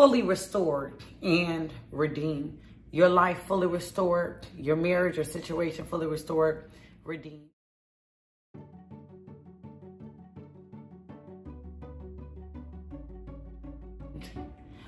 fully restored and redeemed. Your life fully restored, your marriage or situation fully restored, redeemed.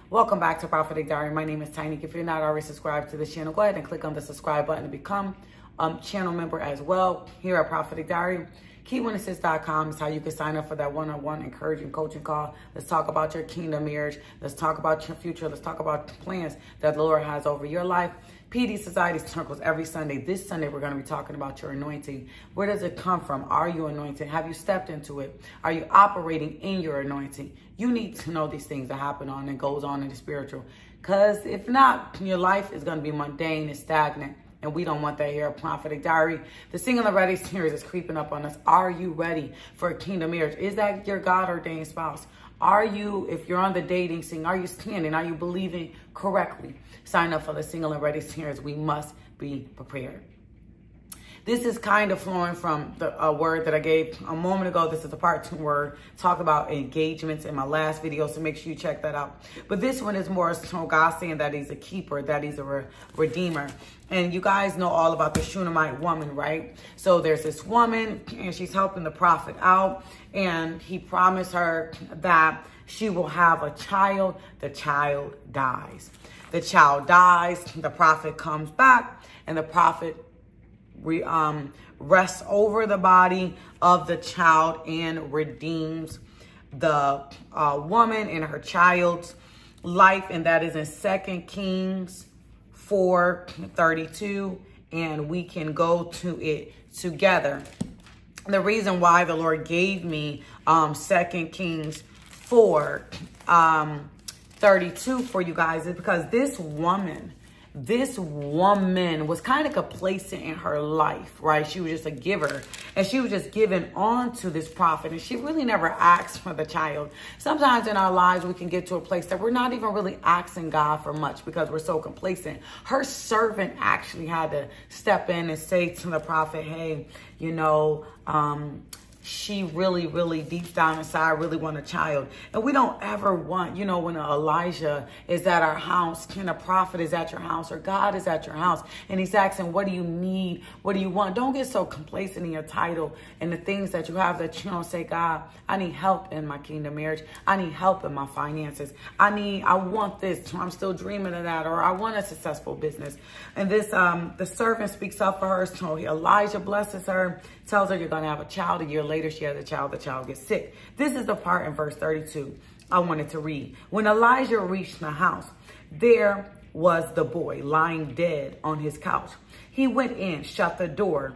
Welcome back to Prophetic Diary. My name is Tiny. If you're not already subscribed to this channel, go ahead and click on the subscribe button to become a channel member as well. Here at Prophetic Diary, keywitnesses.com is how you can sign up for that one-on-one encouraging coaching call. Let's talk about your kingdom marriage. Let's talk about your future. Let's talk about the plans that the Lord has over your life. PD Society circles every Sunday. This Sunday, we're going to be talking about your anointing. Where does it come from? Are you anointed? Have you stepped into it? Are you operating in your anointing? You need to know these things that happen on and goes on in the spiritual. Because if not, your life is going to be mundane and stagnant. And we don't want that here at Prophetic Diary. The single and ready series is creeping up on us. Are you ready for a kingdom marriage? Is that your God-ordained spouse? Are you, if you're on the dating scene, are you standing? Are you believing correctly? Sign up for the single and ready series. We must be prepared. This is kind of flowing from the word that I gave a moment ago. This is the part 2 word. Talk about engagements in my last video, so make sure you check that out. But this one is more so God saying that he's a keeper, that he's a redeemer. And you guys know all about the Shunammite woman, right? So there's this woman, and she's helping the prophet out. And he promised her that she will have a child. The child dies. The child dies. The prophet comes back, and the prophet rests over the body of the child and redeems the woman and her child's life. And that is in 2 Kings 4:32. And we can go to it together. The reason why the Lord gave me 2 Kings 4:32 for you guys is because this woman was kind of complacent in her life, right? She was just a giver, and she was just giving on to this prophet, and she really never asked for the child. Sometimes in our lives, we can get to a place that we're not even really asking God for much because we're so complacent. Her servant actually had to step in and say to the prophet, hey, you know, she really deep down inside really want a child. And we don't ever want, you know, when Elijah is at our house, when a prophet is at your house, or God is at your house, and he's asking, what do you need? What do you want? Don't get so complacent in your title and the things that you have that you don't say, God, I need help in my kingdom marriage. I need help in my finances. I want this. I'm still dreaming of that. Or I want a successful business. And this, the servant speaks up for her. So Elijah blesses her, tells her you're going to have a child. A year later, she has a child. The child gets sick. This is the part in verse 32 I wanted to read. When Elijah reached the house, there was the boy lying dead on his couch. He went in, shut the door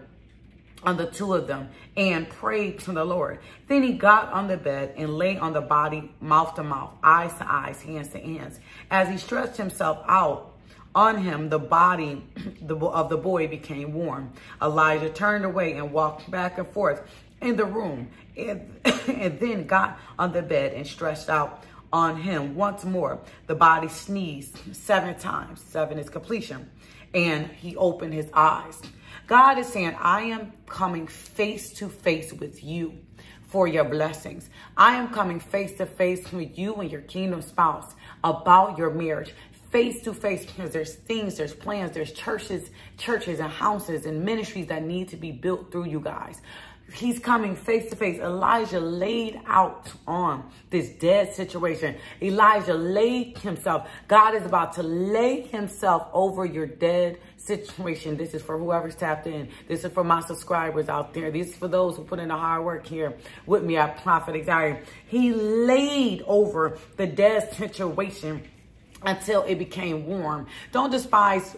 on the two of them, and prayed to the Lord. Then he got on the bed and lay on the body, mouth to mouth, eyes to eyes, hands to hands. As he stretched himself out on him, the body of the boy became warm. Elijah turned away and walked back and forth in the room, and then got on the bed and stretched out on him once more. The body sneezed 7 times. 7 is completion. And he opened his eyes. God is saying, I am coming face to face with you for your blessings. I am coming face to face with you and your kingdom spouse about your marriage. Face to face, because there's things, there's plans, there's churches and houses and ministries that need to be built through you guys. He's coming face to face. Elijah laid out on this dead situation. Elijah laid himself. God is about to lay himself over your dead situation. This is for whoever's tapped in. This is for my subscribers out there. This is for those who put in the hard work here with me at Prophetic Diary. He laid over the dead situation until it became warm. Don't despise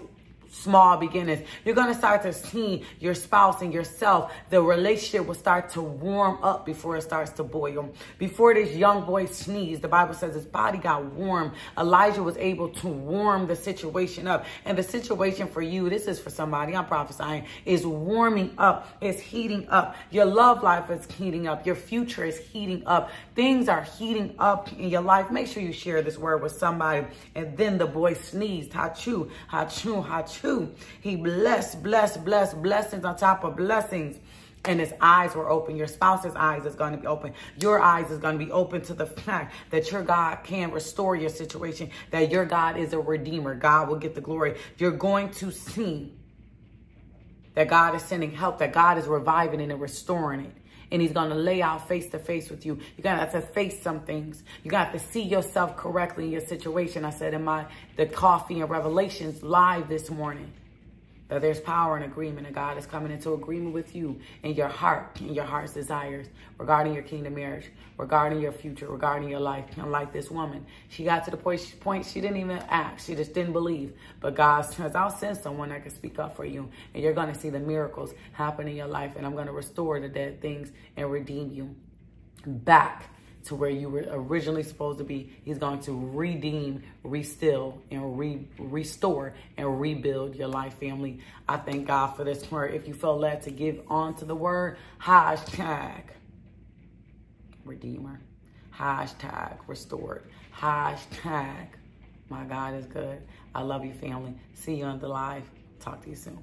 small beginnings. You're going to start to see your spouse and yourself. The relationship will start to warm up before it starts to boil. Before this young boy sneezed, the Bible says his body got warm. Elijah was able to warm the situation up. And the situation for you, this is for somebody, I'm prophesying, is warming up. It's heating up. Your love life is heating up. Your future is heating up. Things are heating up in your life. Make sure you share this word with somebody. And then the boy sneezed. Hachu, hachu, hachu. He blessed blessings on top of blessings. And his eyes were open. Your spouse's eyes is going to be open. Your eyes is going to be open to the fact that your God can restore your situation, that your God is a redeemer. God will get the glory. You're going to see that God is sending help, that God is reviving it and restoring it. And he's going to lay out face to face with you. You're going to have to face some things. You got to see yourself correctly in your situation. I said in the Coffee and Revelations live this morning, that there's power and agreement, and God is coming into agreement with you in your heart and your heart's desires regarding your kingdom marriage, regarding your future, regarding your life. Unlike this woman, she got to the point she didn't even ask. She just didn't believe. But God says, I'll send someone that can speak up for you, and you're going to see the miracles happen in your life, and I'm going to restore the dead things and redeem you back to where you were originally supposed to be. He's going to redeem, restill, and restore and rebuild your life, family. I thank God for this word. If you feel led to give on to the word, hashtag redeemer, hashtag restored, hashtag my God is good. I love you, family. See you on the live. Talk to you soon.